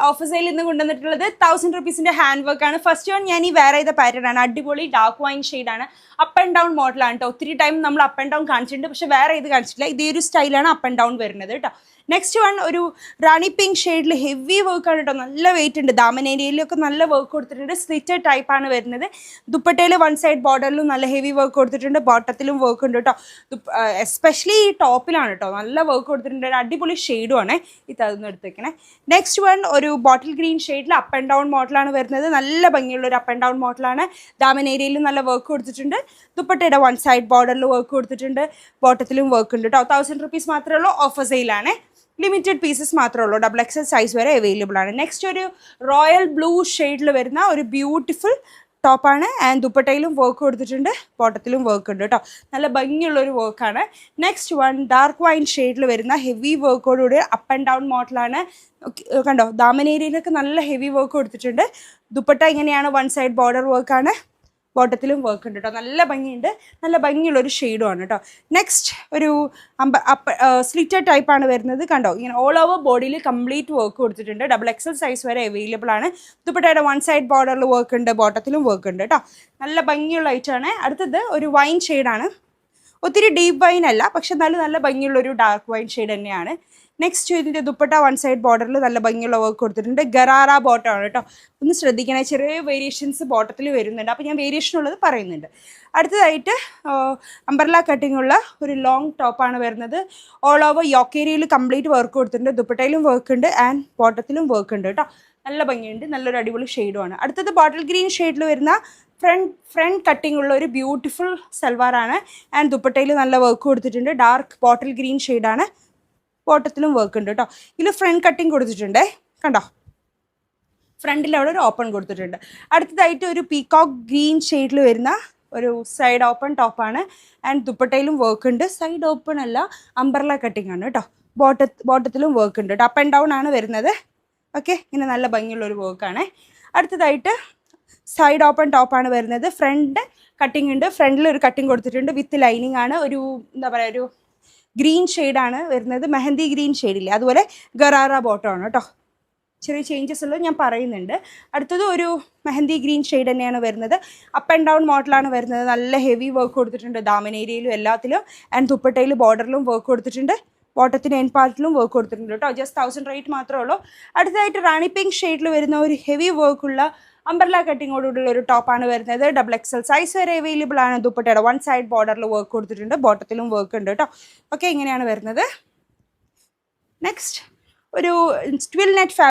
Offer sale ഇന്ന് കൊണ്ടുവന്നിട്ടുള്ളത് 1000 റുപ്പീസിന്റെ hand work ആണ്. ഫസ്റ്റ് വൺ ഞാൻ ഈ വേറെ ചെയ്ത പാറ്റേൺ ആണ്. അടിപൊളി ഡാർക്ക് വൈൻ ഷെയ്ഡ് ആണ്. അപ്പ് ആൻഡ് ഡൗൺ മോഡലാണ് കേട്ടോ. ഒത്തിരി ടൈം നമ്മൾ അപ്പ് ആൻഡ് ഡൗൺ കാണിച്ചിട്ടുണ്ട്, പക്ഷെ വേറെ ഇത് കാണിച്ചിട്ടില്ല. ഇതേ ഒരു സ്റ്റൈലാണ് അപ്പ് ആൻഡ് ഡൗൺ വരുന്നത് കേട്ടോ. നെക്സ്റ്റ് വൺ ഒരു റാണി പിങ്ക് ഷെയ്ഡിൽ ഹെവി വർക്ക് ആണ് കേട്ടോ. നല്ല വെയിറ്റ് ഉണ്ട്. ദാമൻ ഏരിയയിലൊക്കെ നല്ല വർക്ക് കൊടുത്തിട്ടുണ്ട്. സ്ലിറ്റഡ് ടൈപ്പ് ആണ് വരുന്നത്. ദുപ്പട്ടയിൽ വൺ സൈഡ് ബോർഡറിലും നല്ല ഹെവി വർക്ക് കൊടുത്തിട്ടുണ്ട്. ബോട്ടത്തിലും വർക്ക് ഉണ്ട് കേട്ടോ. എസ്പെഷ്യലി ഈ ടോപ്പിലാണ് കേട്ടോ നല്ല വർക്ക് കൊടുത്തിട്ടുണ്ട്. അടിപൊളി ഷെയ്ഡും ആണ്. ഇതൊന്ന് എടുത്തേക്കണേ. നെക്സ്റ്റ് വൺ ഒരു ബോട്ടിൽ ഗ്രീൻ ഷെയ്ഡിൽ അപ്പ് ആൻഡ് ഡൗൺ മോഡലാണ് വരുന്നത്. നല്ല ഭംഗിയുള്ള ഒരു അപ്പ് ആൻഡ് ഡൗൺ മോഡലാണ്. ദാമൻ ഏരിയയിലും നല്ല വർക്ക് കൊടുത്തിട്ടുണ്ട്. ദുപ്പട്ടയുടെ വൺ സൈഡ് ബോർഡറിൽ വർക്ക് കൊടുത്തിട്ടുണ്ട്. ബോട്ടത്തിലും വർക്ക് ഉണ്ട് കേട്ടോ. 1000 റുപ്പീസ് മാത്രമേ ഉള്ളൂ. ഓഫർ സെയിലാണ്. ലിമിറ്റഡ് പീസസ് മാത്രമേ ഉള്ളൂ. XXL സൈസ് വരെ അവൈലബിൾ ആണ്. നെക്സ്റ്റ് ഒരു റോയൽ ബ്ലൂ ഷെയ്ഡിൽ വരുന്ന ഒരു ബ്യൂട്ടിഫുൾ ടോപ്പാണ്. ആൻഡ് ദുപ്പട്ടയിലും വർക്ക് കൊടുത്തിട്ടുണ്ട്. ബോട്ടത്തിലും വർക്ക് ഉണ്ട് കേട്ടോ. നല്ല ഭംഗിയുള്ളൊരു വർക്കാണ്. നെക്സ്റ്റ് വൺ ഡാർക്ക് വൈൻ ഷെയ്ഡിൽ വരുന്ന ഹെവി വർക്കോടുകൂടി അപ്പ് ആൻഡ് ഡൗൺ മോഡലാണ്. കണ്ടോ, ദാമൻ ഏരിയയിലൊക്കെ നല്ല ഹെവി വർക്ക് കൊടുത്തിട്ടുണ്ട്. ദുപ്പട്ട ഇങ്ങനെയാണ്. വൺ സൈഡ് ബോർഡർ വർക്കാണ്. ബോട്ടത്തിലും വർക്ക് ഉണ്ട് കേട്ടോ. നല്ല ഭംഗിയുണ്ട്. നല്ല ഭംഗിയുള്ളൊരു ഷെയ്ഡുമാണ് കേട്ടോ. നെക്സ്റ്റ് ഒരു സ്ലിറ്റഡ് ടൈപ്പാണ് വരുന്നത്. കണ്ടോ, ഇങ്ങനെ ഓൾ ഓവർ ബോഡിയിൽ കംപ്ലീറ്റ് വർക്ക് കൊടുത്തിട്ടുണ്ട്. XXL സൈസ് വരെ അവൈലബിൾ ആണ്. ദുപ്പട്ടയുടെ വൺ സൈഡ് ബോർഡറിൽ വർക്ക് ഉണ്ട്. ബോട്ടത്തിലും വർക്ക് ഉണ്ട് കേട്ടോ. നല്ല ഭംഗിയുള്ള ഐറ്റാണ്. അടുത്തത് ഒരു വൈൻ ഷെയ്ഡാണ്. ഒത്തിരി ഡീപ്പ് വൈൻ അല്ല, പക്ഷെ നല്ല ഭംഗിയുള്ളൊരു ഡാർക്ക് വൈൻ ഷെയ്ഡ് തന്നെയാണ്. നെക്സ്റ്റ് ഇതിൻ്റെ ദുപ്പട്ട വൺ സൈഡ് ബോർഡറിൽ നല്ല ഭംഗിയുള്ള വർക്ക് കൊടുത്തിട്ടുണ്ട്. ഗറാറ ബോട്ടമാണ് കേട്ടോ. ഒന്ന് ശ്രദ്ധിക്കണേ, ചെറിയ വേരിയേഷൻസ് ബോട്ടത്തിൽ വരുന്നുണ്ട്. അപ്പോൾ ഞാൻ വേരിയേഷൻ ഉള്ളത് പറയുന്നുണ്ട്. അടുത്തതായിട്ട് അംബർല കട്ടിംഗ് ഉള്ള ഒരു ലോങ് ടോപ്പാണ് വരുന്നത്. ഓൾ ഓവർ യോക്ക് ഏരിയയിൽ കംപ്ലീറ്റ് വർക്ക് കൊടുത്തിട്ടുണ്ട്. ദുപ്പട്ടയിലും വർക്ക് ഉണ്ട് ആൻഡ് ബോട്ടത്തിലും വർക്ക് ഉണ്ട് കേട്ടോ. നല്ല ഭംഗിയുണ്ട്. നല്ലൊരു അടിപൊളി ഷെയ്ഡുമാണ്. അടുത്തത് ബോട്ടിൽ ഗ്രീൻ ഷെയ്ഡിൽ വരുന്ന ഫ്രണ്ട് കട്ടിംഗ് ഉള്ള ഒരു ബ്യൂട്ടിഫുൾ സൽവാറാണ്. ആൻഡ് ദുപ്പട്ടയിൽ നല്ല വർക്ക് കൊടുത്തിട്ടുണ്ട്. ഡാർക്ക് ബോട്ടിൽ ഗ്രീൻ ഷെയ്ഡാണ്. ബോട്ടത്തിലും വർക്ക് ഉണ്ട് കേട്ടോ. ഇതിൽ ഫ്രണ്ട് കട്ടിങ് കൊടുത്തിട്ടുണ്ടേ. കണ്ടോ, ഫ്രണ്ടിൽ അവിടെ ഒരു ഓപ്പൺ കൊടുത്തിട്ടുണ്ട്. അടുത്തതായിട്ട് ഒരു പീകോക്ക് ഗ്രീൻ ഷെയ്ഡിൽ വരുന്ന ഒരു സൈഡ് ഓപ്പൺ ടോപ്പാണ്. ആൻഡ് ദുപ്പട്ടയിലും വർക്ക് ഉണ്ട്. സൈഡ് ഓപ്പൺ അല്ല, അംബർല കട്ടിങ് ആണ് കേട്ടോ. ബോട്ടത്തിലും വർക്ക് ഉണ്ട് കേട്ടോ. അപ്പ് ആൻഡ് ഡൗൺ ആണ് വരുന്നത്. ഓക്കെ, ഇങ്ങനെ നല്ല ഭംഗിയുള്ളൊരു വർക്കാണ്. അടുത്തതായിട്ട് സൈഡ് ഓപ്പൺ ടോപ്പാണ് വരുന്നത്. ഫ്രണ്ട് കട്ടിങ് ഉണ്ട്. ഫ്രണ്ടിൽ ഒരു കട്ടിങ് കൊടുത്തിട്ടുണ്ട്. വിത്ത് ലൈനിങ് ആണ്. ഒരു എന്താ പറയുക, ഒരു ഗ്രീൻ ഷെയ്ഡാണ് വരുന്നത്. മെഹന്തി ഗ്രീൻ ഷെയ്ഡില്ലേ, അതുപോലെ ഗറാറ ബോട്ടമാണ് കേട്ടോ. ചെറിയ ചേഞ്ചസ് ഉള്ളത് ഞാൻ പറയുന്നുണ്ട്. അടുത്തത് ഒരു മെഹന്തി ഗ്രീൻ ഷെയ്ഡ് തന്നെയാണ് വരുന്നത്. അപ്പ് ആൻഡ് ഡൗൺ മോഡലാണ് വരുന്നത്. നല്ല ഹെവി വർക്ക് കൊടുത്തിട്ടുണ്ട്. ദാമൻ ഏരിയയിലും എല്ലാത്തിലും. ആൻഡ് ദുപ്പട്ടയിൽ ബോർഡറിലും വർക്ക് കൊടുത്തിട്ടുണ്ട്. ബോട്ടത്തിന് എൻ പാർട്ടിലും വർക്ക് കൊടുത്തിട്ടുണ്ട് കേട്ടോ. ജസ്റ്റ് 1000 റേറ്റ് മാത്രമേ ഉള്ളൂ. അടുത്തതായിട്ട് റാണി പിങ്ക് ഷെയ്ഡിൽ വരുന്ന ഒരു ഹെവി വർക്കുള്ള അംബർല കട്ടിങ്ങോടുള്ള ഒരു ടോപ്പാണ് വരുന്നത്. XXL സൈസ് വരെ അവൈലബിൾ ആണ്. ദുപ്പട്ടയുടെ വൺ സൈഡ് ബോർഡറിൽ വർക്ക് കൊടുത്തിട്ടുണ്ട്. ബോട്ടത്തിലും വർക്ക് ഉണ്ട് കേട്ടോ. ഓക്കെ, ഇങ്ങനെയാണ് വരുന്നത്. നെക്സ്റ്റ് ഒരു ട്വിൽ നെറ്റ്